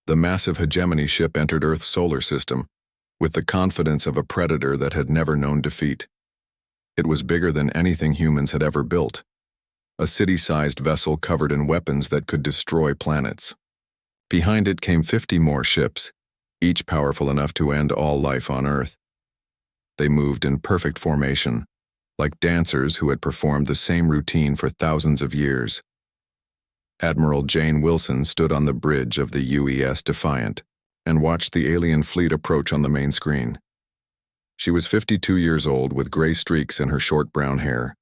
The massive hegemony ship entered Earth's solar system, with the confidence of a predator that had never known defeat. It was bigger than anything humans had ever built, a city-sized vessel covered in weapons that could destroy planets. Behind it came 50 more ships, each powerful enough to end all life on Earth. They moved in perfect formation, like dancers who had performed the same routine for thousands of years. Admiral Jane Wilson stood on the bridge of the UES Defiant and watched the alien fleet approach on the main screen. She was 52 years old with gray streaks in her short brown hair.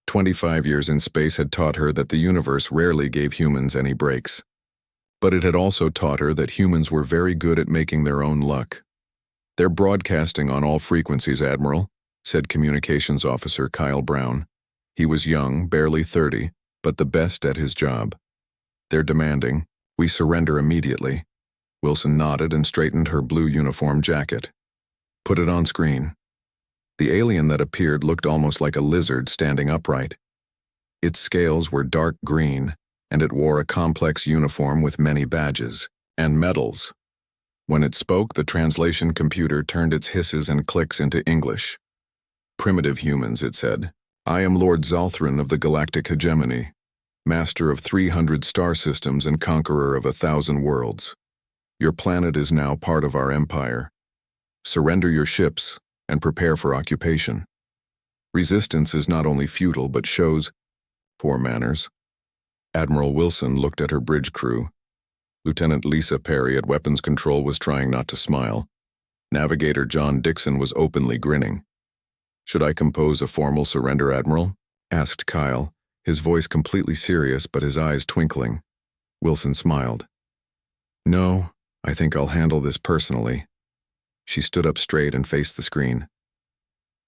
25 years in space had taught her that the universe rarely gave humans any breaks. But it had also taught her that humans were very good at making their own luck. "They're broadcasting on all frequencies, Admiral," said Communications Officer Kyle Brown. He was young, barely 30, but the best at his job. "They're demanding, we surrender immediately." Wilson nodded and straightened her blue uniform jacket. "Put it on screen." The alien that appeared looked almost like a lizard standing upright. Its scales were dark green, and it wore a complex uniform with many badges and medals. When it spoke, the translation computer turned its hisses and clicks into English. "Primitive humans," it said. "I am Lord Zalthran of the Galactic Hegemony, master of 300 star systems and conqueror of 1,000 worlds. Your planet is now part of our empire. Surrender your ships and prepare for occupation. Resistance is not only futile but shows poor manners." Admiral Wilson looked at her bridge crew. Lieutenant Lisa Perry at Weapons Control was trying not to smile. Navigator John Dixon was openly grinning. "Should I compose a formal surrender, Admiral?" asked Kyle, his voice completely serious but his eyes twinkling. Wilson smiled. "No, I think I'll handle this personally." She stood up straight and faced the screen.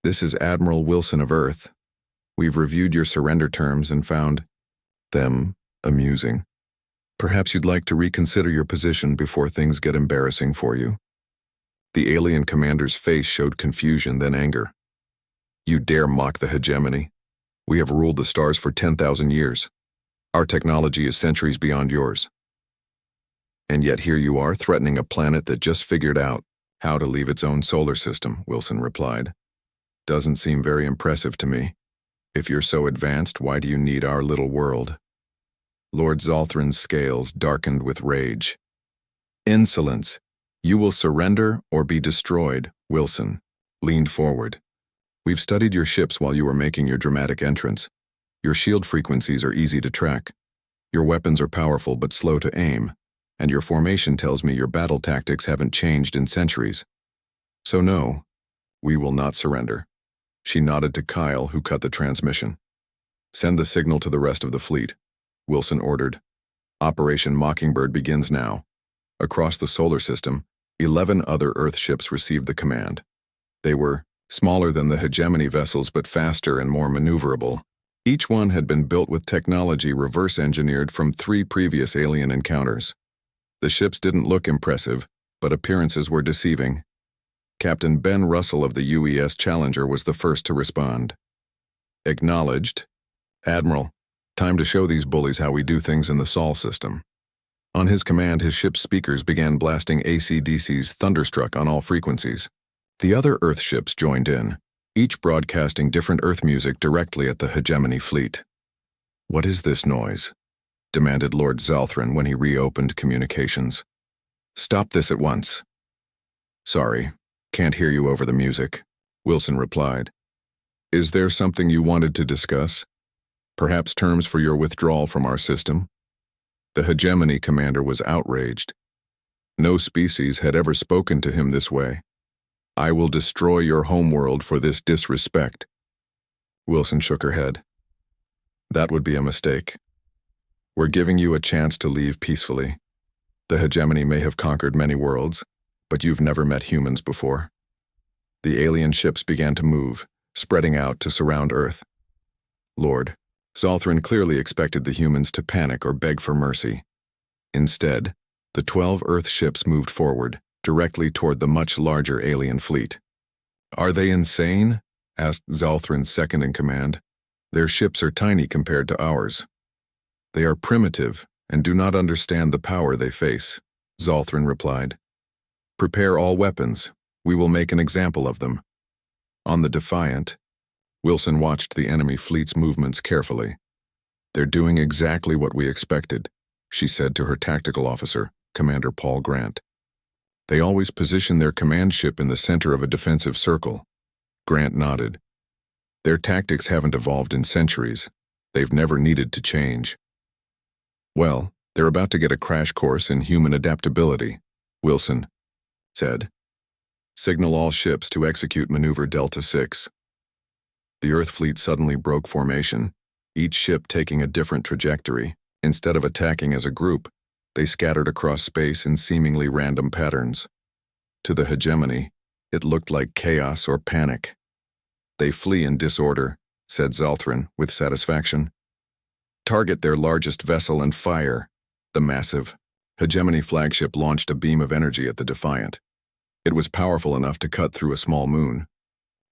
"This is Admiral Wilson of Earth. We've reviewed your surrender terms and found them amusing. Perhaps you'd like to reconsider your position before things get embarrassing for you." The alien commander's face showed confusion, then anger. "You dare mock the hegemony? We have ruled the stars for 10,000 years. Our technology is centuries beyond yours. And yet here you are threatening a planet that just figured out how to leave its own solar system," Wilson replied. "Doesn't seem very impressive to me. If you're so advanced, why do you need our little world?" Lord Zalthran's scales darkened with rage. "Insolence! You will surrender or be destroyed," Wilson leaned forward. "We've studied your ships while you were making your dramatic entrance. Your shield frequencies are easy to track. Your weapons are powerful but slow to aim, and your formation tells me your battle tactics haven't changed in centuries. So no, we will not surrender." She nodded to Kyle, who cut the transmission. "Send the signal to the rest of the fleet," Wilson ordered. "Operation Mockingbird begins now." Across the solar system, 11 other Earth ships received the command. They were smaller than the hegemony vessels but faster and more maneuverable. Each one had been built with technology reverse-engineered from 3 previous alien encounters. The ships didn't look impressive, but appearances were deceiving. Captain Ben Russell of the UES Challenger was the first to respond. "Acknowledged. Admiral, time to show these bullies how we do things in the Sol system." On his command, his ship's speakers began blasting AC/DC's Thunderstruck on all frequencies. The other Earth ships joined in, each broadcasting different Earth music directly at the hegemony fleet. "What is this noise?" demanded Lord Zalthran when he reopened communications. "Stop this at once." "Sorry, can't hear you over the music," Wilson replied. "Is there something you wanted to discuss? Perhaps terms for your withdrawal from our system?" The hegemony commander was outraged. No species had ever spoken to him this way. "I will destroy your homeworld for this disrespect." Wilson shook her head. "That would be a mistake. We're giving you a chance to leave peacefully. The hegemony may have conquered many worlds, but you've never met humans before." The alien ships began to move, spreading out to surround Earth. Lord Zalthran clearly expected the humans to panic or beg for mercy. Instead, the 12 Earth ships moved forward, directly toward the much larger alien fleet. "Are they insane?" asked Zalthran's second-in-command. "Their ships are tiny compared to ours. They are primitive and do not understand the power they face." Zalthrin replied. Prepare all weapons. We will make an example of them. On the Defiant, Wilson watched the enemy fleet's movements carefully. They're doing exactly what we expected, she said to her tactical officer, Commander Paul Grant. They always position their command ship in the center of a defensive circle. Grant nodded. Their tactics haven't evolved in centuries. They've never needed to change. Well, they're about to get a crash course in human adaptability, Wilson said. Signal all ships to execute Maneuver Delta 6. The Earth fleet suddenly broke formation, each ship taking a different trajectory. Instead of attacking as a group, they scattered across space in seemingly random patterns. To the hegemony, it looked like chaos or panic. They flee in disorder, said Zalthrin with satisfaction. Target their largest vessel and fire. The massive hegemony flagship launched a beam of energy at the Defiant. It was powerful enough to cut through a small moon.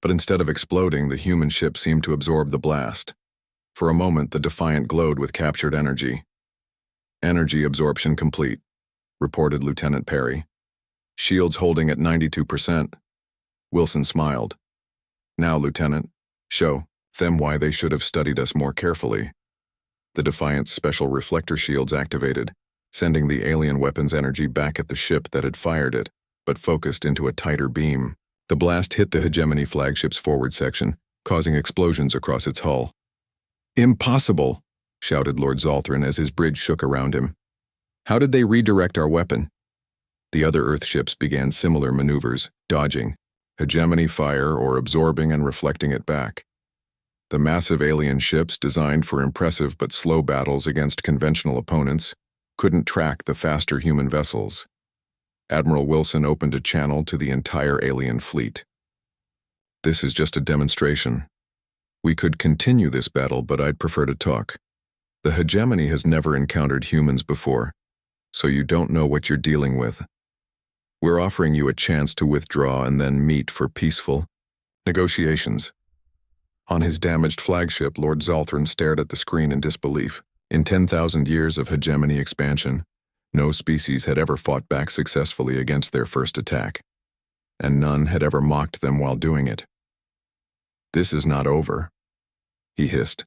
But instead of exploding, the human ship seemed to absorb the blast. For a moment, the Defiant glowed with captured energy. Energy absorption complete, reported Lieutenant Perry. Shields holding at 92%. Wilson smiled. Now, Lieutenant, show them why they should have studied us more carefully. The Defiant's special reflector shields activated, sending the alien weapon's energy back at the ship that had fired it, but focused into a tighter beam. The blast hit the hegemony flagship's forward section, causing explosions across its hull. Impossible, shouted Lord Zalthrin as his bridge shook around him. How did they redirect our weapon? The other Earth ships began similar maneuvers, dodging, hegemony fire or absorbing and reflecting it back. The massive alien ships, designed for impressive but slow battles against conventional opponents, couldn't track the faster human vessels. Admiral Wilson opened a channel to the entire alien fleet. This is just a demonstration. We could continue this battle, but I'd prefer to talk. The hegemony has never encountered humans before, so you don't know what you're dealing with. We're offering you a chance to withdraw and then meet for peaceful negotiations. On his damaged flagship, Lord Zalthrin stared at the screen in disbelief. In 10,000 years of hegemony expansion, no species had ever fought back successfully against their first attack, and none had ever mocked them while doing it. This is not over, he hissed.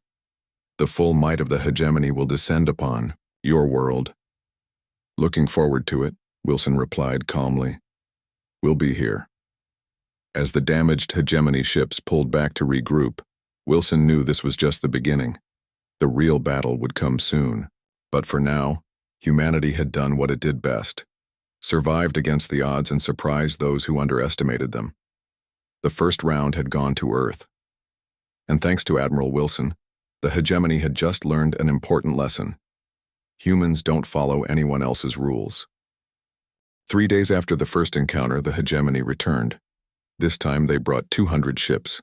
The full might of the hegemony will descend upon your world. Looking forward to it, Wilson replied calmly. We'll be here. As the damaged hegemony ships pulled back to regroup, Wilson knew this was just the beginning. The real battle would come soon. But for now, humanity had done what it did best, survived against the odds and surprised those who underestimated them. The first round had gone to Earth. And thanks to Admiral Wilson, the hegemony had just learned an important lesson. Humans don't follow anyone else's rules. 3 days after the first encounter, the hegemony returned. This time they brought 200 ships.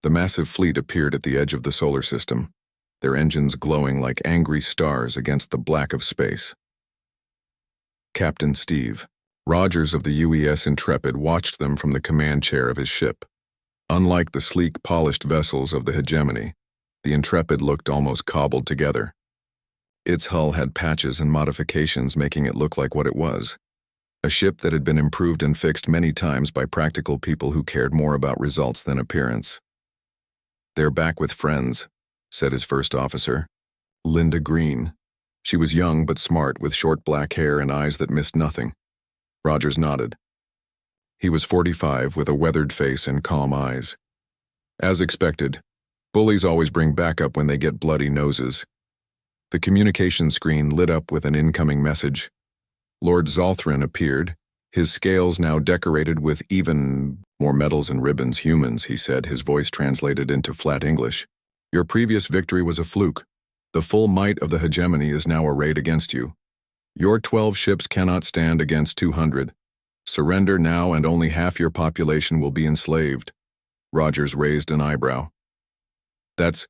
The massive fleet appeared at the edge of the solar system, their engines glowing like angry stars against the black of space. Captain Steve Rogers of the UES Intrepid watched them from the command chair of his ship. Unlike the sleek, polished vessels of the hegemony, the Intrepid looked almost cobbled together. Its hull had patches and modifications making it look like what it was. A ship that had been improved and fixed many times by practical people who cared more about results than appearance. They're back with friends, said his first officer, Linda Green. She was young but smart, with short black hair and eyes that missed nothing. Rogers nodded. He was 45, with a weathered face and calm eyes. As expected, bullies always bring backup when they get bloody noses. The communication screen lit up with an incoming message. Lord Zalthrin appeared, his scales now decorated with even more medals and ribbons. Humans, he said, his voice translated into flat English. Your previous victory was a fluke. The full might of the hegemony is now arrayed against you. Your 12 ships cannot stand against 200. Surrender now and only half your population will be enslaved. Rogers raised an eyebrow. That's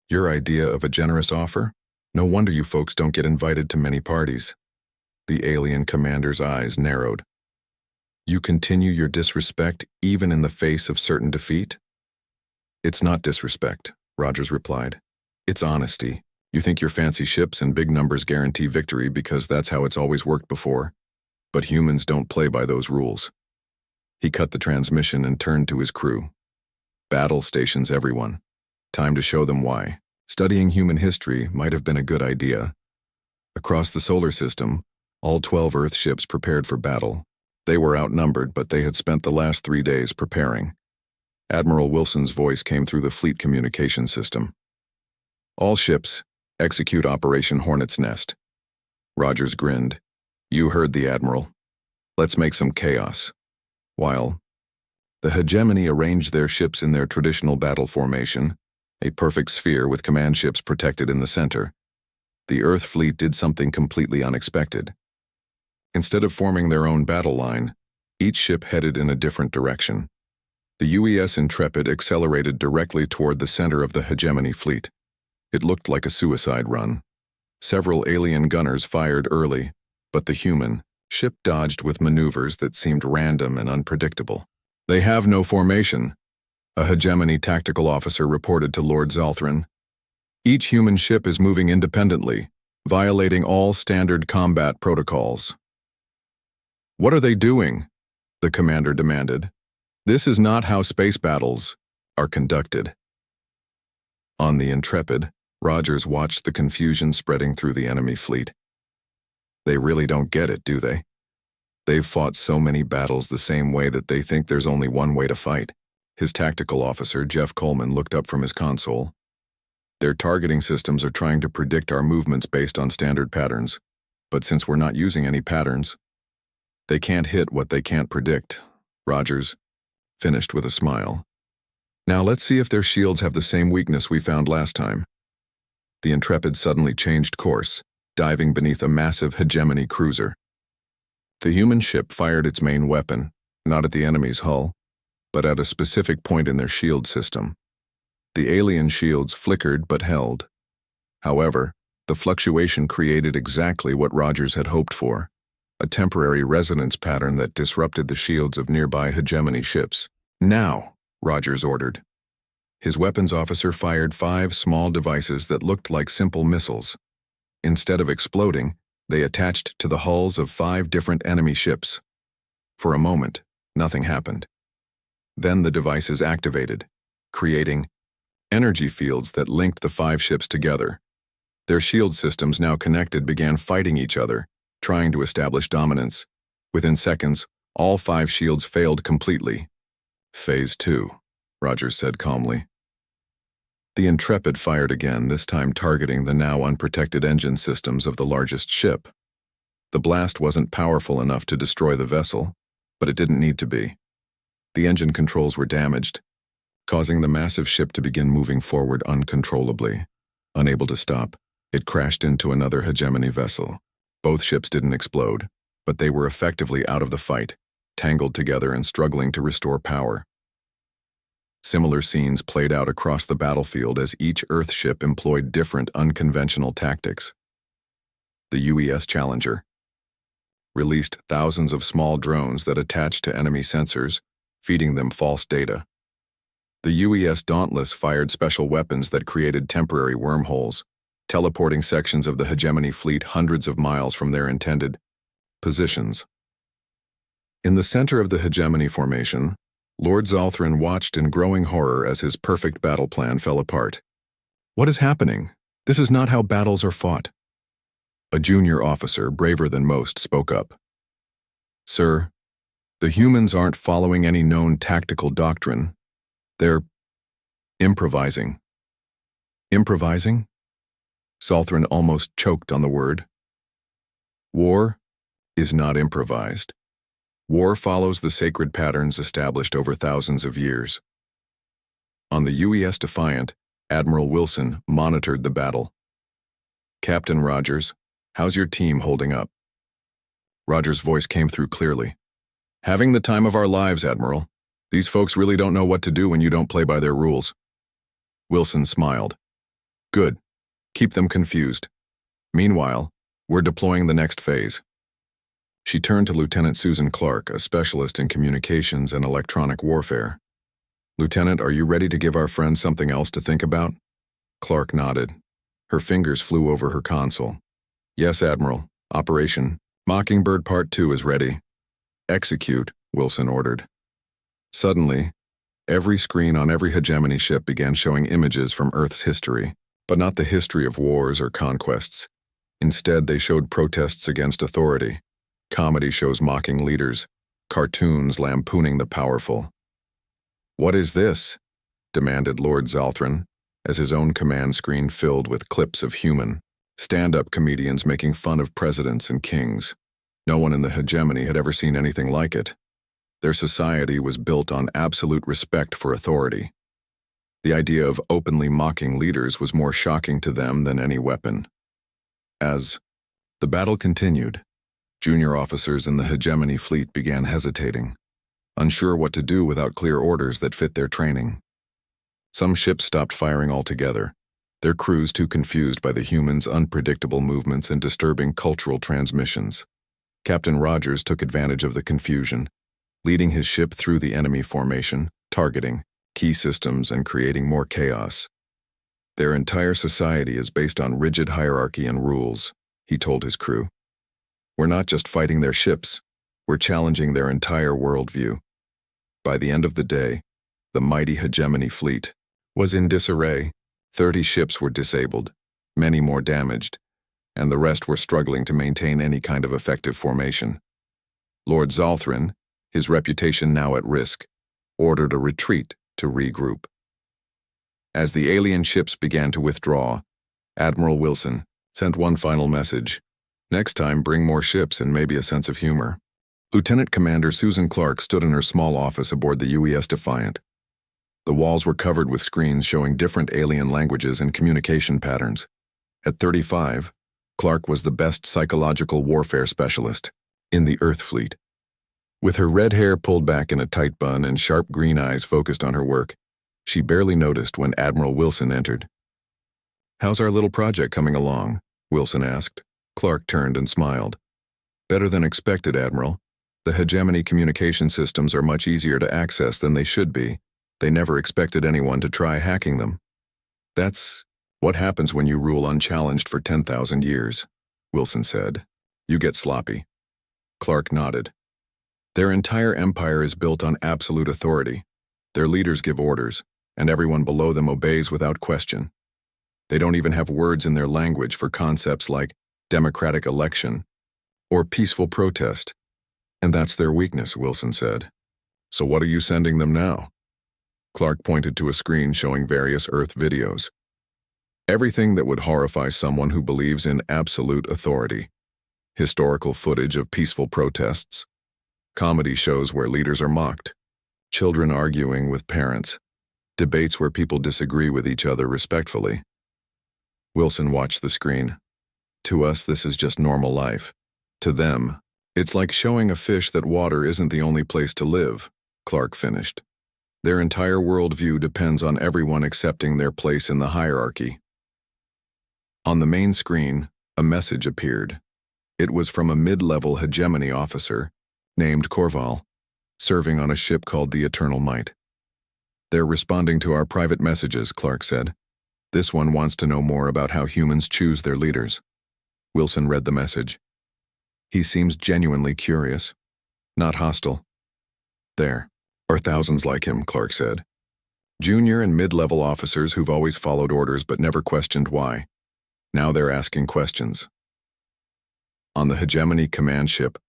your idea of a generous offer? No wonder you folks don't get invited to many parties. The alien commander's eyes narrowed. You continue your disrespect even in the face of certain defeat? It's not disrespect, Rogers replied. It's honesty. You think your fancy ships and big numbers guarantee victory because that's how it's always worked before. But humans don't play by those rules. He cut the transmission and turned to his crew. Battle stations, everyone. Time to show them why. Studying human history might have been a good idea. Across the solar system, all 12 Earth ships prepared for battle. They were outnumbered, but they had spent the last 3 days preparing. Admiral Wilson's voice came through the fleet communication system. All ships, execute Operation Hornet's Nest. Rogers grinned. You heard the Admiral. Let's make some chaos. While the hegemony arranged their ships in their traditional battle formation, a perfect sphere with command ships protected in the center, the Earth fleet did something completely unexpected. Instead of forming their own battle line, each ship headed in a different direction. The UES Intrepid accelerated directly toward the center of the hegemony fleet. It looked like a suicide run. Several alien gunners fired early, but the human ship dodged with maneuvers that seemed random and unpredictable. They have no formation, a hegemony tactical officer reported to Lord Zalthran. Each human ship is moving independently, violating all standard combat protocols. What are they doing? The commander demanded. This is not how space battles are conducted. On the Intrepid, Rogers watched the confusion spreading through the enemy fleet. They really don't get it, do they? They've fought so many battles the same way that they think there's only one way to fight. His tactical officer, Jeff Coleman, looked up from his console. Their targeting systems are trying to predict our movements based on standard patterns, but since we're not using any patterns, they can't hit what they can't predict. Rogers finished with a smile. Now let's see if their shields have the same weakness we found last time. The Intrepid suddenly changed course, diving beneath a massive hegemony cruiser. The human ship fired its main weapon, not at the enemy's hull, but at a specific point in their shield system. The alien shields flickered but held. However, the fluctuation created exactly what Rogers had hoped for, a temporary resonance pattern that disrupted the shields of nearby hegemony ships. Now, Rogers ordered. His weapons officer fired 5 small devices that looked like simple missiles. Instead of exploding, they attached to the hulls of 5 different enemy ships. For a moment, nothing happened. Then the devices activated, creating energy fields that linked the 5 ships together. Their shield systems, now connected, began fighting each other, trying to establish dominance. Within seconds, all 5 shields failed completely. Phase 2, Rogers said calmly. The Intrepid fired again, this time targeting the now unprotected engine systems of the largest ship. The blast wasn't powerful enough to destroy the vessel, but it didn't need to be. The engine controls were damaged, causing the massive ship to begin moving forward uncontrollably. Unable to stop, it crashed into another hegemony vessel. Both ships didn't explode, but they were effectively out of the fight, tangled together and struggling to restore power. Similar scenes played out across the battlefield as each Earth ship employed different unconventional tactics. The UES Challenger released thousands of small drones that attached to enemy sensors, feeding them false data. The UES Dauntless fired special weapons that created temporary wormholes, teleporting sections of the hegemony fleet hundreds of miles from their intended positions. In the center of the hegemony formation, Lord Zalthran watched in growing horror as his perfect battle plan fell apart. What is happening? This is not how battles are fought. A junior officer, braver than most, spoke up. Sir, the humans aren't following any known tactical doctrine. They're improvising. Improvising? Zalthran almost choked on the word. War is not improvised. War follows the sacred patterns established over thousands of years. On the UES Defiant, Admiral Wilson monitored the battle. Captain Rogers, how's your team holding up? Rogers' voice came through clearly. Having the time of our lives, Admiral. These folks really don't know what to do when you don't play by their rules. Wilson smiled. Good. Keep them confused. Meanwhile, we're deploying the next phase. She turned to Lieutenant Susan Clark, a specialist in communications and electronic warfare. Lieutenant, are you ready to give our friends something else to think about? Clark nodded. Her fingers flew over her console. Yes, Admiral. Operation Mockingbird Part 2 is ready. Execute, Wilson ordered. Suddenly, every screen on every hegemony ship began showing images from Earth's history, but not the history of wars or conquests. Instead, they showed protests against authority, comedy shows mocking leaders, cartoons lampooning the powerful. "What is this?" demanded Lord Zalthran, as his own command screen filled with clips of human, stand-up comedians making fun of presidents and kings. No one in the hegemony had ever seen anything like it. Their society was built on absolute respect for authority. The idea of openly mocking leaders was more shocking to them than any weapon. As the battle continued, junior officers in the hegemony fleet began hesitating, unsure what to do without clear orders that fit their training. Some ships stopped firing altogether, their crews too confused by the humans' unpredictable movements and disturbing cultural transmissions. Captain Rogers took advantage of the confusion, leading his ship through the enemy formation, targeting key systems and creating more chaos. "Their entire society is based on rigid hierarchy and rules," he told his crew. "We're not just fighting their ships, we're challenging their entire worldview." By the end of the day, the mighty hegemony fleet was in disarray. 30 ships were disabled, many more damaged, and the rest were struggling to maintain any kind of effective formation. Lord Zalthran, his reputation now at risk, ordered a retreat to regroup. As the alien ships began to withdraw, Admiral Wilson sent one final message: "Next time, bring more ships and maybe a sense of humor." Lieutenant Commander Susan Clark stood in her small office aboard the UES Defiant. The walls were covered with screens showing different alien languages and communication patterns. At 35, Clark was the best psychological warfare specialist in the Earth Fleet. With her red hair pulled back in a tight bun and sharp green eyes focused on her work, she barely noticed when Admiral Wilson entered. "How's our little project coming along?" Wilson asked. Clark turned and smiled. "Better than expected, Admiral. The hegemony communication systems are much easier to access than they should be. They never expected anyone to try hacking them." "That's what happens when you rule unchallenged for 10,000 years, Wilson said. "You get sloppy." Clark nodded. "Their entire empire is built on absolute authority. Their leaders give orders, and everyone below them obeys without question. They don't even have words in their language for concepts like democratic election or peaceful protest. And that's their weakness," Wilson said. "So what are you sending them now?" Clark pointed to a screen showing various Earth videos. "Everything that would horrify someone who believes in absolute authority. Historical footage of peaceful protests. Comedy shows where leaders are mocked. Children arguing with parents. Debates where people disagree with each other respectfully." Wilson watched the screen. "To us, this is just normal life. To them, it's like showing a fish that water isn't the only place to live," Clark finished. "Their entire worldview depends on everyone accepting their place in the hierarchy." On the main screen, a message appeared. It was from a mid-level hegemony officer named Corval, serving on a ship called the Eternal Might. "They're responding to our private messages," Clark said. "This one wants to know more about how humans choose their leaders." Wilson read the message. "He seems genuinely curious, not hostile." "There are thousands like him," Clark said. "Junior and mid-level officers who've always followed orders but never questioned why. Now they're asking questions." On the hegemony command ship,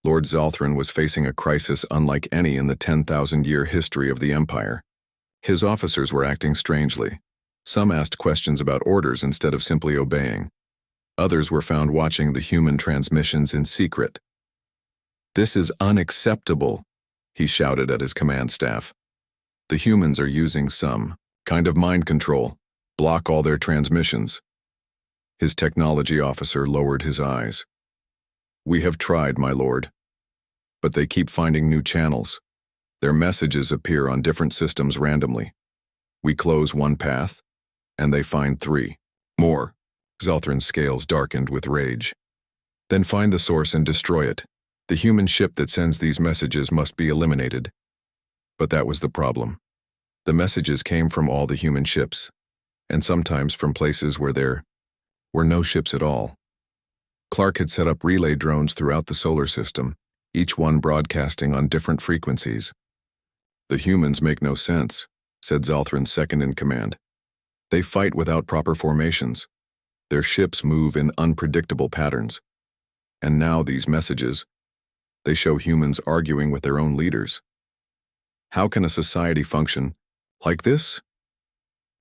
Lord Zalthran was facing a crisis unlike any in the 10,000-year history of the Empire. His officers were acting strangely. Some asked questions about orders instead of simply obeying. Others were found watching the human transmissions in secret. "This is unacceptable," he shouted at his command staff. "The humans are using some kind of mind control. Block all their transmissions." His technology officer lowered his eyes. "We have tried, my lord. But they keep finding new channels. Their messages appear on different systems randomly. We close one path, and they find 3 more." Zalthran's scales darkened with rage. "Then find the source and destroy it. The human ship that sends these messages must be eliminated." But that was the problem. The messages came from all the human ships, and sometimes from places where there were no ships at all. Clark had set up relay drones throughout the solar system, each one broadcasting on different frequencies. "The humans make no sense," said Zalthran's second-in-command. "They fight without proper formations. Their ships move in unpredictable patterns. And now these messages, they show humans arguing with their own leaders. How can a society function like this?"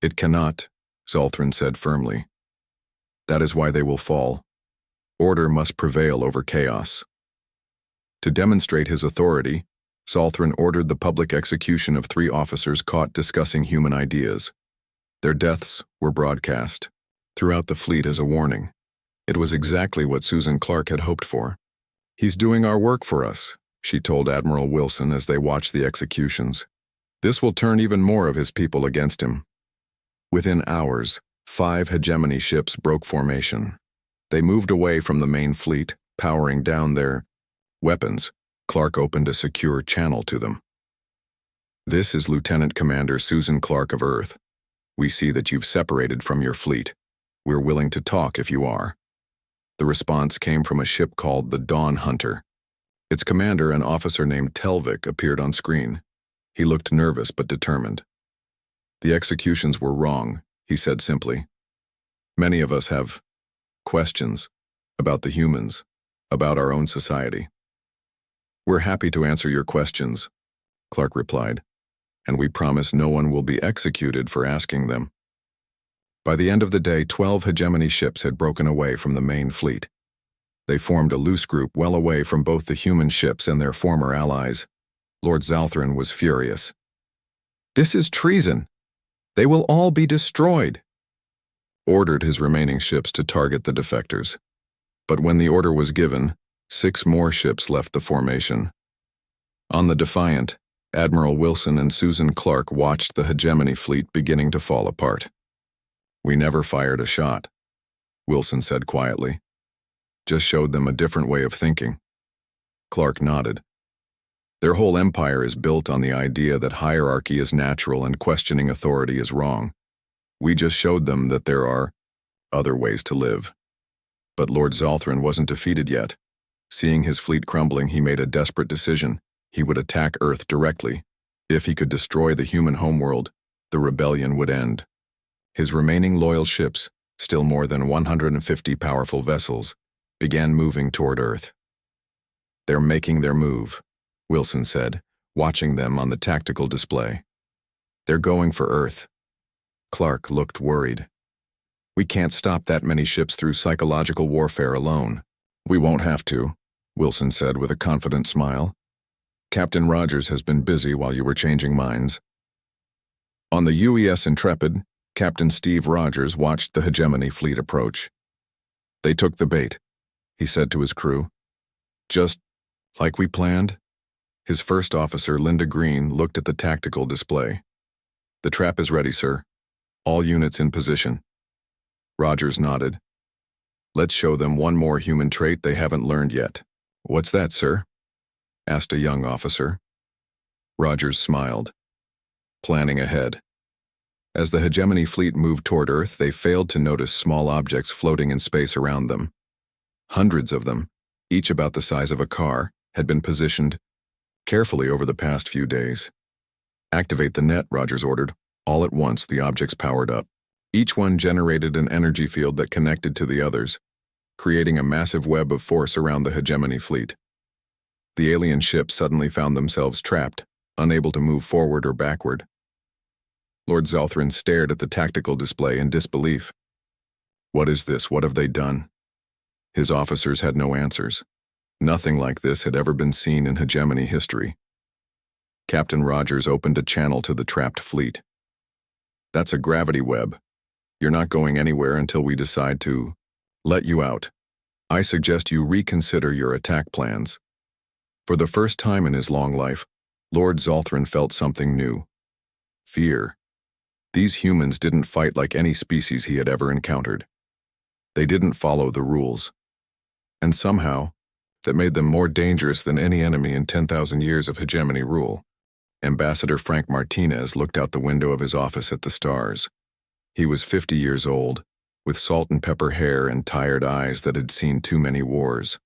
"It cannot," Zalthran said firmly. "That is why they will fall. Order must prevail over chaos." To demonstrate his authority, Zalthran ordered the public execution of 3 officers caught discussing human ideas. Their deaths were broadcast throughout the fleet as a warning. It was exactly what Susan Clark had hoped for. "He's doing our work for us," she told Admiral Wilson as they watched the executions. "This will turn even more of his people against him." Within hours, 5 hegemony ships broke formation. They moved away from the main fleet, powering down their weapons. Clark opened a secure channel to them. "This is Lieutenant Commander Susan Clark of Earth. We see that you've separated from your fleet. We're willing to talk if you are." The response came from a ship called the Dawn Hunter. Its commander, an officer named Telvik, appeared on screen. He looked nervous but determined. "The executions were wrong," he said simply. "Many of us have questions about the humans, about our own society." "We're happy to answer your questions," Clark replied, "and we promise no one will be executed for asking them." By the end of the day, 12 hegemony ships had broken away from the main fleet. They formed a loose group well away from both the human ships and their former allies. Lord Zalthran was furious. "This is treason. They will all be destroyed," ordered his remaining ships to target the defectors. But when the order was given, 6 more ships left the formation. On the Defiant, Admiral Wilson and Susan Clark watched the hegemony fleet beginning to fall apart. "We never fired a shot," Wilson said quietly. "Just showed them a different way of thinking." Clark nodded. "Their whole empire is built on the idea that hierarchy is natural and questioning authority is wrong. We just showed them that there are other ways to live." But Lord Zalthran wasn't defeated yet. Seeing his fleet crumbling, he made a desperate decision. He would attack Earth directly. If he could destroy the human homeworld, the rebellion would end. His remaining loyal ships, still more than 150 powerful vessels, began moving toward Earth. "They're making their move," Wilson said, watching them on the tactical display. "They're going for Earth." Clark looked worried. "We can't stop that many ships through psychological warfare alone." "We won't have to," Wilson said with a confident smile. "Captain Rogers has been busy while you were changing minds." On the UES Intrepid, Captain Steve Rogers watched the hegemony fleet approach. "They took the bait," he said to his crew. "Just like we planned." His first officer, Linda Green, looked at the tactical display. "The trap is ready, sir. All units in position." Rogers nodded. "Let's show them one more human trait they haven't learned yet." "What's that, sir?" asked a young officer. Rogers smiled. "Planning ahead." As the hegemony fleet moved toward Earth, they failed to notice small objects floating in space around them. Hundreds of them, each about the size of a car, had been positioned carefully over the past few days. "Activate the net," Rogers ordered. All at once, the objects powered up. Each one generated an energy field that connected to the others, creating a massive web of force around the hegemony fleet. The alien ships suddenly found themselves trapped, unable to move forward or backward. Lord Zalthran stared at the tactical display in disbelief. "What is this? What have they done?" His officers had no answers. Nothing like this had ever been seen in hegemony history. Captain Rogers opened a channel to the trapped fleet. "That's a gravity web. You're not going anywhere until we decide to let you out. I suggest you reconsider your attack plans." For the first time in his long life, Lord Zalthran felt something new. Fear. These humans didn't fight like any species he had ever encountered. They didn't follow the rules. And somehow, that made them more dangerous than any enemy in 10,000 years of hegemony rule. Ambassador Frank Martinez looked out the window of his office at the stars. He was 50 years old, with salt and pepper hair and tired eyes that had seen too many wars.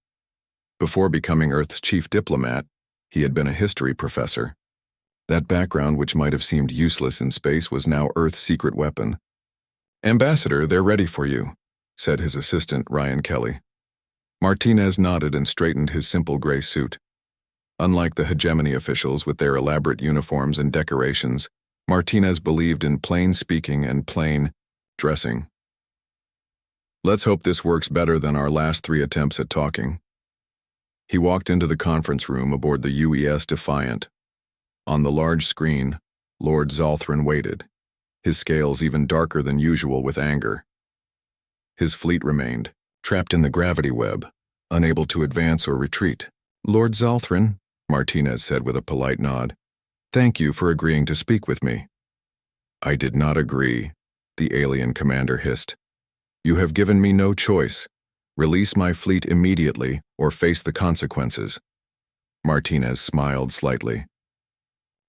Before becoming Earth's chief diplomat, he had been a history professor. That background, which might have seemed useless in space, was now Earth's secret weapon. "Ambassador, they're ready for you," said his assistant, Ryan Kelly. Martinez nodded and straightened his simple gray suit. Unlike the hegemony officials with their elaborate uniforms and decorations, Martinez believed in plain speaking and plain dressing. "Let's hope this works better than our last 3 attempts at talking." He walked into the conference room aboard the UES Defiant. On the large screen, Lord Zalthran waited, his scales even darker than usual with anger. His fleet remained, trapped in the gravity web, unable to advance or retreat. "Lord Zalthran," Martinez said with a polite nod, "thank you for agreeing to speak with me." "I did not agree," the alien commander hissed. "You have given me no choice. Release my fleet immediately or face the consequences." Martinez smiled slightly.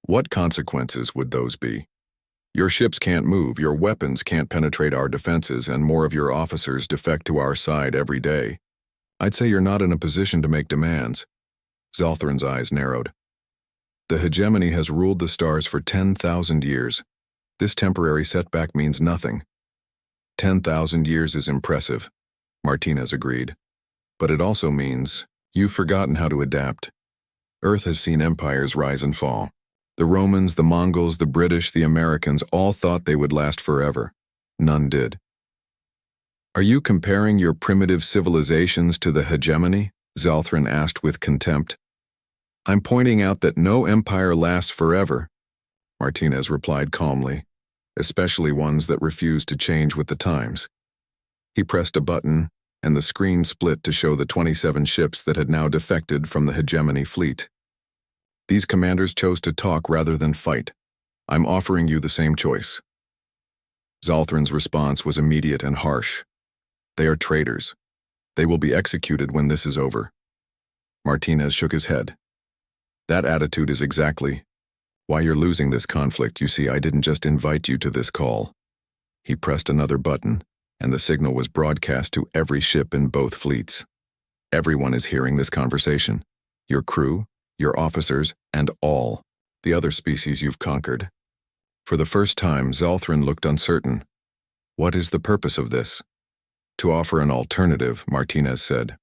"What consequences would those be? Your ships can't move, your weapons can't penetrate our defenses, and more of your officers defect to our side every day. I'd say you're not in a position to make demands." Zalthran's eyes narrowed. "The hegemony has ruled the stars for 10,000 years. This temporary setback means nothing." 10,000 years is impressive," Martinez agreed. "But it also means you've forgotten how to adapt. Earth has seen empires rise and fall. The Romans, the Mongols, the British, the Americans all thought they would last forever. None did." "Are you comparing your primitive civilizations to the hegemony?" Zalthran asked with contempt. "I'm pointing out that no empire lasts forever," Martinez replied calmly, "especially ones that refuse to change with the times." He pressed a button, and the screen split to show the 27 ships that had now defected from the hegemony fleet. "These commanders chose to talk rather than fight. I'm offering you the same choice." Zalthran's response was immediate and harsh. "They are traitors. They will be executed when this is over." Martinez shook his head. "That attitude is exactly why you're losing this conflict. You see, I didn't just invite you to this call." He pressed another button, and the signal was broadcast to every ship in both fleets. "Everyone is hearing this conversation. Your crew, your officers, and all the other species you've conquered." For the first time, Zalthran looked uncertain. "What is the purpose of this?" "To offer an alternative," Martinez said.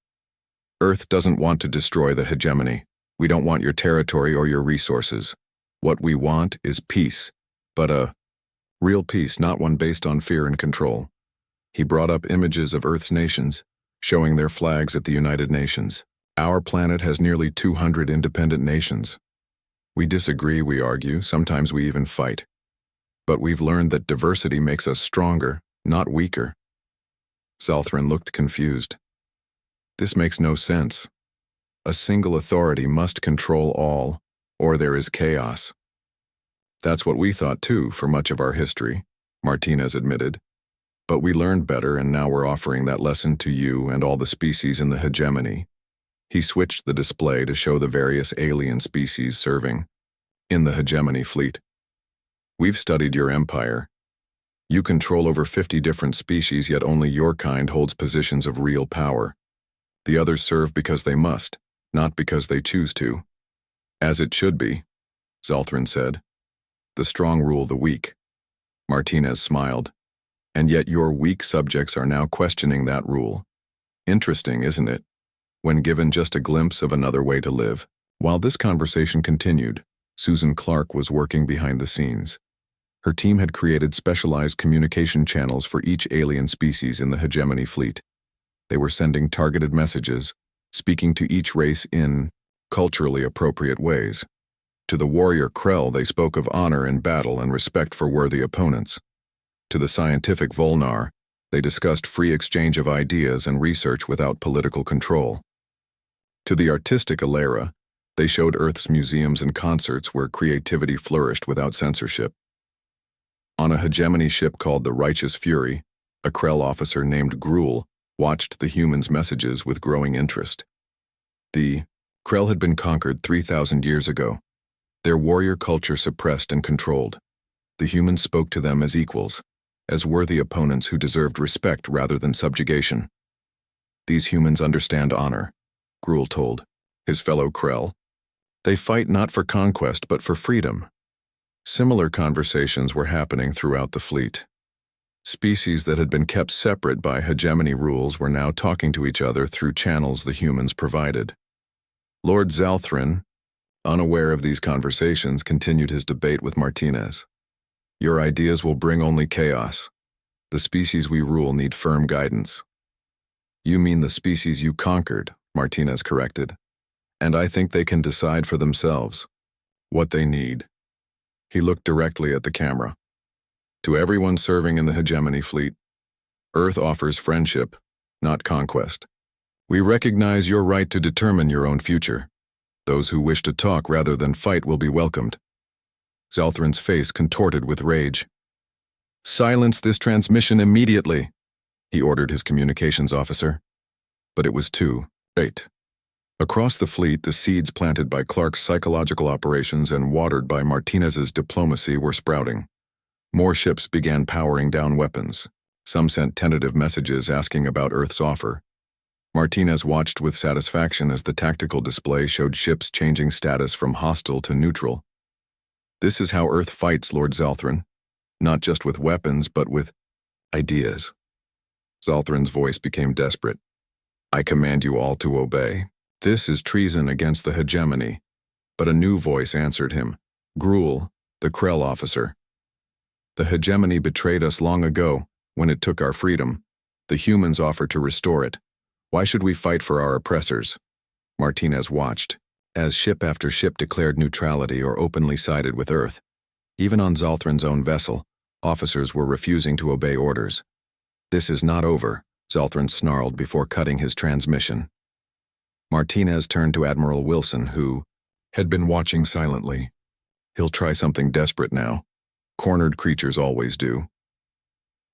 "Earth doesn't want to destroy the hegemony. We don't want your territory or your resources. What we want is peace, but a real peace, not one based on fear and control." He brought up images of Earth's nations, showing their flags at the United Nations. "Our planet has nearly 200 independent nations. We disagree, we argue, sometimes we even fight. But we've learned that diversity makes us stronger, not weaker." Zalthran looked confused. "This makes no sense. A single authority must control all, or there is chaos." "That's what we thought too for much of our history," Martinez admitted. "But we learned better, and now we're offering that lesson to you and all the species in the hegemony." He switched the display to show the various alien species serving in the hegemony fleet. "We've studied your empire. You control over 50 different species, yet only your kind holds positions of real power. The others serve because they must, not because they choose to." "As it should be," Zalthran said. "The strong rule the weak." Martinez smiled. "And yet your weak subjects are now questioning that rule. Interesting, isn't it? When given just a glimpse of another way to live." While this conversation continued, Susan Clark was working behind the scenes. Her team had created specialized communication channels for each alien species in the hegemony fleet. They were sending targeted messages, speaking to each race in culturally appropriate ways. To the warrior Krell, they spoke of honor in battle and respect for worthy opponents. To the scientific Volnar, they discussed free exchange of ideas and research without political control. To the artistic Alera, they showed Earth's museums and concerts where creativity flourished without censorship. On a hegemony ship called the Righteous Fury, a Krell officer named Gruul watched the humans' messages with growing interest. The Krell had been conquered 3,000 years ago, their warrior culture suppressed and controlled. The humans spoke to them as equals, as worthy opponents who deserved respect rather than subjugation. These humans understand honor, Gruul told his fellow Krell. They fight not for conquest but for freedom. Similar conversations were happening throughout the fleet. Species that had been kept separate by hegemony rules were now talking to each other through channels the humans provided. Lord Zalthrin, unaware of these conversations, continued his debate with Martinez. Your ideas will bring only chaos. The species we rule need firm guidance. You mean the species you conquered, Martinez corrected. And I think they can decide for themselves what they need. He looked directly at the camera. To everyone serving in the hegemony fleet, Earth offers friendship, not conquest. We recognize your right to determine your own future. Those who wish to talk rather than fight will be welcomed. Zalthrin's face contorted with rage. Silence this transmission immediately, he ordered his communications officer. But it was too late. Across the fleet, the seeds planted by Clark's psychological operations and watered by Martinez's diplomacy were sprouting. More ships began powering down weapons. Some sent tentative messages asking about Earth's offer. Martinez watched with satisfaction as the tactical display showed ships changing status from hostile to neutral. This is how Earth fights, Lord Zalthrin. Not just with weapons, but with ideas. Zalthrin's voice became desperate. I command you all to obey. This is treason against the hegemony. But a new voice answered him. Gruul, the Krell officer. The hegemony betrayed us long ago, when it took our freedom. The humans offer to restore it. Why should we fight for our oppressors? Martinez watched, as ship after ship declared neutrality or openly sided with Earth. Even on Zalthrin's own vessel, officers were refusing to obey orders. This is not over, Zalthrin snarled before cutting his transmission. Martinez turned to Admiral Wilson, who had been watching silently. He'll try something desperate now. Cornered creatures always do.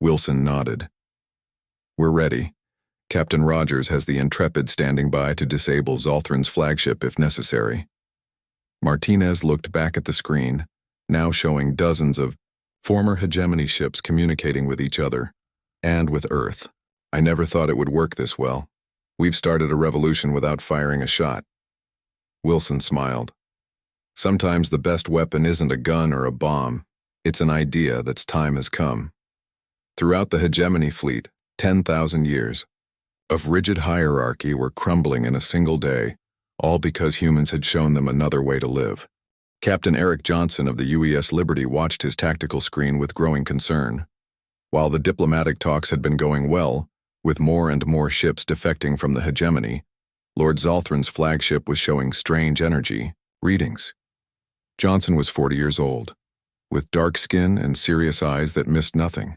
Wilson nodded. We're ready. Captain Rogers has the Intrepid standing by to disable Zalthrin's flagship if necessary. Martinez looked back at the screen, now showing dozens of former hegemony ships communicating with each other, and with Earth. I never thought it would work this well. We've started a revolution without firing a shot. Wilson smiled. Sometimes the best weapon isn't a gun or a bomb. It's an idea that's time has come. Throughout the hegemony fleet, 10,000 years of rigid hierarchy were crumbling in a single day, all because humans had shown them another way to live. Captain Eric Johnson of the UES Liberty watched his tactical screen with growing concern. While the diplomatic talks had been going well, with more and more ships defecting from the hegemony, Lord Zalthrin's flagship was showing strange energy readings. Johnson was 40 years old, with dark skin and serious eyes that missed nothing.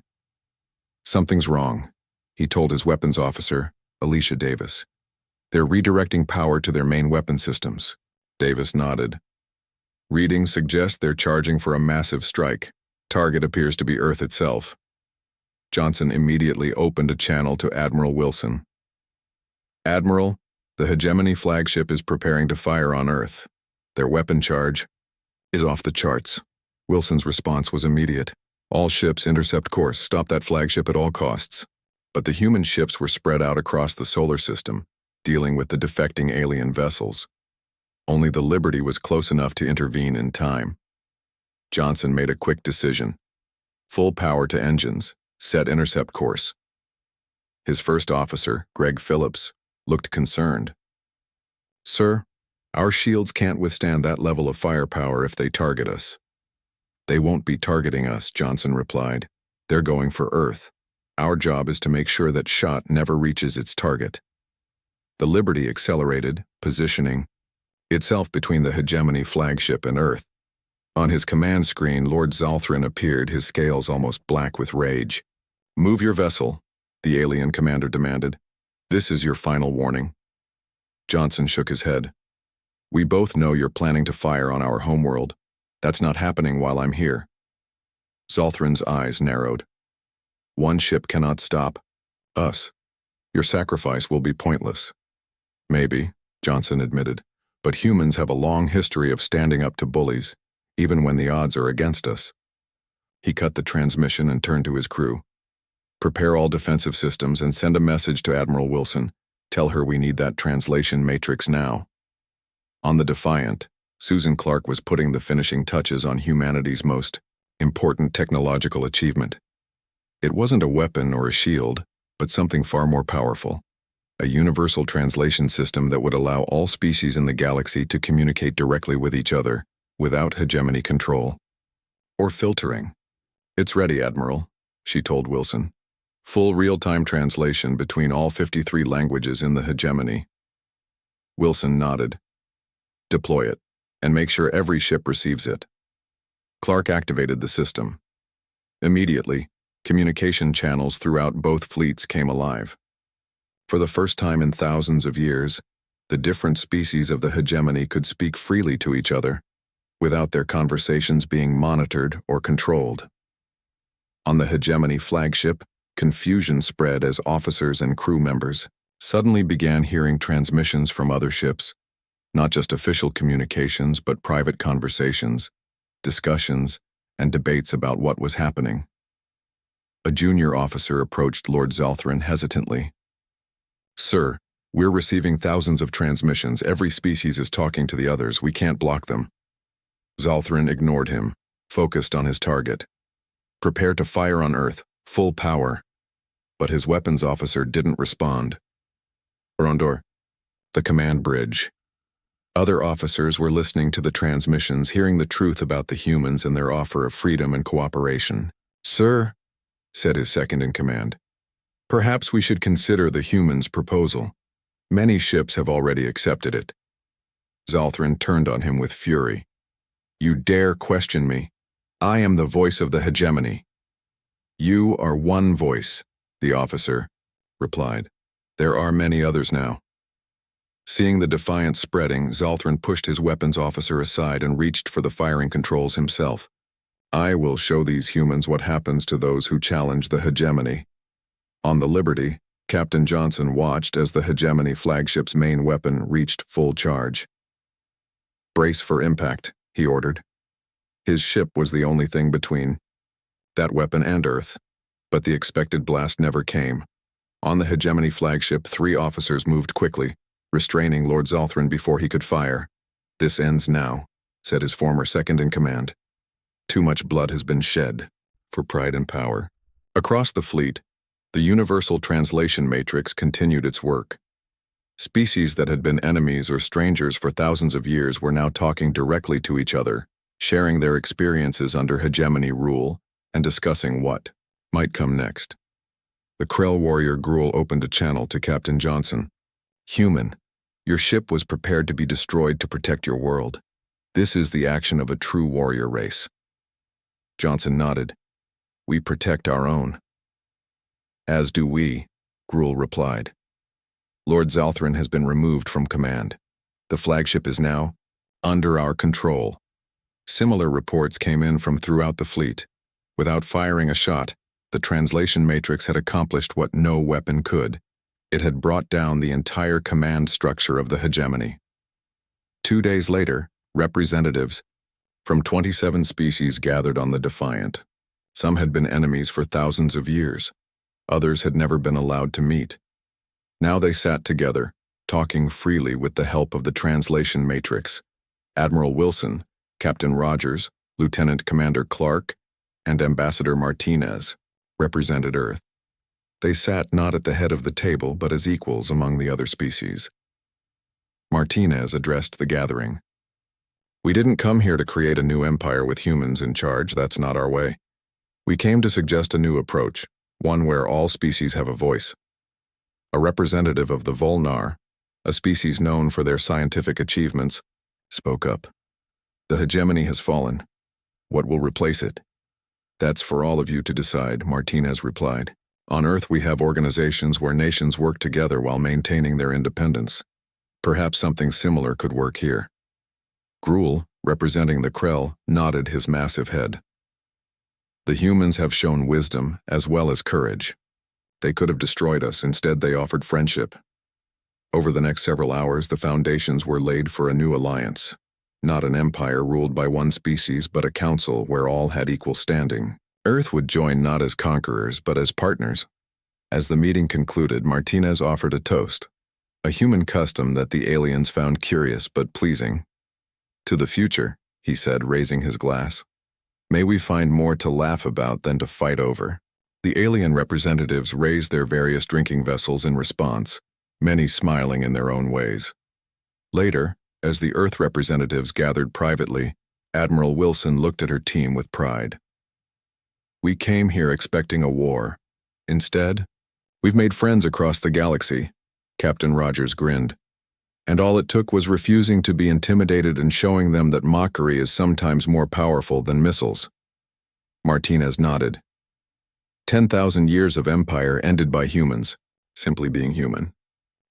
Something's wrong, he told his weapons officer, Alicia Davis. They're redirecting power to their main weapon systems. Davis nodded. Readings suggest they're charging for a massive strike. Target appears to be Earth itself. Johnson immediately opened a channel to Admiral Wilson. Admiral, the hegemony flagship is preparing to fire on Earth. Their weapon charge is off the charts. Wilson's response was immediate. All ships intercept course, stop that flagship at all costs. But the human ships were spread out across the solar system, dealing with the defecting alien vessels. Only the Liberty was close enough to intervene in time. Johnson made a quick decision. Full power to engines, set intercept course. His first officer, Greg Phillips, looked concerned. Sir, our shields can't withstand that level of firepower if they target us. They won't be targeting us, Johnson replied. They're going for Earth. Our job is to make sure that shot never reaches its target. The Liberty accelerated, positioning itself between the hegemony flagship and Earth. On his command screen, Lord Zalthrin appeared, his scales almost black with rage. Move your vessel, the alien commander demanded. This is your final warning. Johnson shook his head. We both know you're planning to fire on our homeworld. That's not happening while I'm here. Zalthrin's eyes narrowed. One ship cannot stop us. Your sacrifice will be pointless. Maybe, Johnson admitted, but humans have a long history of standing up to bullies, even when the odds are against us. He cut the transmission and turned to his crew. Prepare all defensive systems and send a message to Admiral Wilson. Tell her we need that translation matrix now. On the Defiant, Susan Clark was putting the finishing touches on humanity's most important technological achievement. It wasn't a weapon or a shield, but something far more powerful. A universal translation system that would allow all species in the galaxy to communicate directly with each other, without hegemony control. Or filtering. It's ready, Admiral, she told Wilson. Full real-time translation between all 53 languages in the hegemony. Wilson nodded. Deploy it, and make sure every ship receives it. Clark activated the system. Immediately, communication channels throughout both fleets came alive. For the first time in thousands of years, the different species of the hegemony could speak freely to each other, without their conversations being monitored or controlled. On the hegemony flagship, confusion spread as officers and crew members suddenly began hearing transmissions from other ships, not just official communications but private conversations, discussions, and debates about what was happening. A junior officer approached Lord Zalthran hesitantly. Sir, we're receiving thousands of transmissions. Every species is talking to the others. We can't block them. Zalthran ignored him, focused on his target. Prepare to fire on Earth, full power. But his weapons officer didn't respond. Rondor, the command bridge. Other officers were listening to the transmissions, hearing the truth about the humans and their offer of freedom and cooperation. Sir, said his second-in-command, perhaps we should consider the humans' proposal. Many ships have already accepted it. Zalthran turned on him with fury. You dare question me? I am the voice of the hegemony. You are one voice, the officer replied. There are many others now. Seeing the defiance spreading, Zalthran pushed his weapons officer aside and reached for the firing controls himself. I will show these humans what happens to those who challenge the hegemony. On the Liberty, Captain Johnson watched as the hegemony flagship's main weapon reached full charge. Brace for impact, he ordered. His ship was the only thing between that weapon and Earth, but the expected blast never came. On the hegemony flagship, 3 officers moved quickly, restraining Lord Zalthran before he could fire. This ends now, said his former second-in-command. Too much blood has been shed for pride and power. Across the fleet, the Universal Translation Matrix continued its work. Species that had been enemies or strangers for thousands of years were now talking directly to each other, sharing their experiences under hegemony rule and discussing what might come next. The Krell warrior Gruul opened a channel to Captain Johnson. Human, your ship was prepared to be destroyed to protect your world. This is the action of a true warrior race. Johnson nodded. We protect our own. As do we, Gruul replied. Lord Zalthran has been removed from command. The flagship is now under our control. Similar reports came in from throughout the fleet. Without firing a shot, the translation matrix had accomplished what no weapon could. It had brought down the entire command structure of the hegemony. 2 days later, representatives from 27 species gathered on the Defiant. Some had been enemies for thousands of years. Others had never been allowed to meet. Now they sat together, talking freely with the help of the translation matrix. Admiral Wilson, Captain Rogers, Lieutenant Commander Clark, and Ambassador Martinez represented Earth. They sat not at the head of the table but as equals among the other species. Martinez addressed the gathering. We didn't come here to create a new empire with humans in charge. That's not our way. We came to suggest a new approach, one where all species have a voice. A representative of the Volnar, a species known for their scientific achievements, spoke up. The hegemony has fallen. What will replace it? That's for all of you to decide, Martinez replied. On Earth we have organizations where nations work together while maintaining their independence. Perhaps something similar could work here. Gruul, representing the Krell, nodded his massive head. The humans have shown wisdom as well as courage. They could have destroyed us. Instead, they offered friendship. Over the next several hours, the foundations were laid for a new alliance. Not an empire ruled by one species, but a council where all had equal standing. Earth would join not as conquerors, but as partners. As the meeting concluded, Martinez offered a toast, a human custom that the aliens found curious but pleasing. To the future, he said, raising his glass. May we find more to laugh about than to fight over. The alien representatives raised their various drinking vessels in response, many smiling in their own ways. Later, as the Earth representatives gathered privately, Admiral Wilson looked at her team with pride. We came here expecting a war. Instead, we've made friends across the galaxy, Captain Rogers grinned. And all it took was refusing to be intimidated and showing them that mockery is sometimes more powerful than missiles. Martinez nodded. 10,000 years of empire ended by humans, simply being human.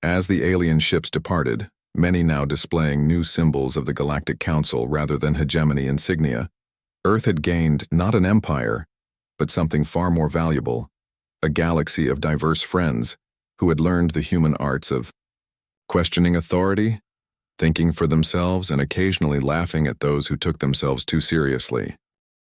As the alien ships departed, many now displaying new symbols of the Galactic Council rather than hegemony insignia, Earth had gained not an empire, but something far more valuable, a galaxy of diverse friends who had learned the human arts of questioning authority, thinking for themselves, and occasionally laughing at those who took themselves too seriously.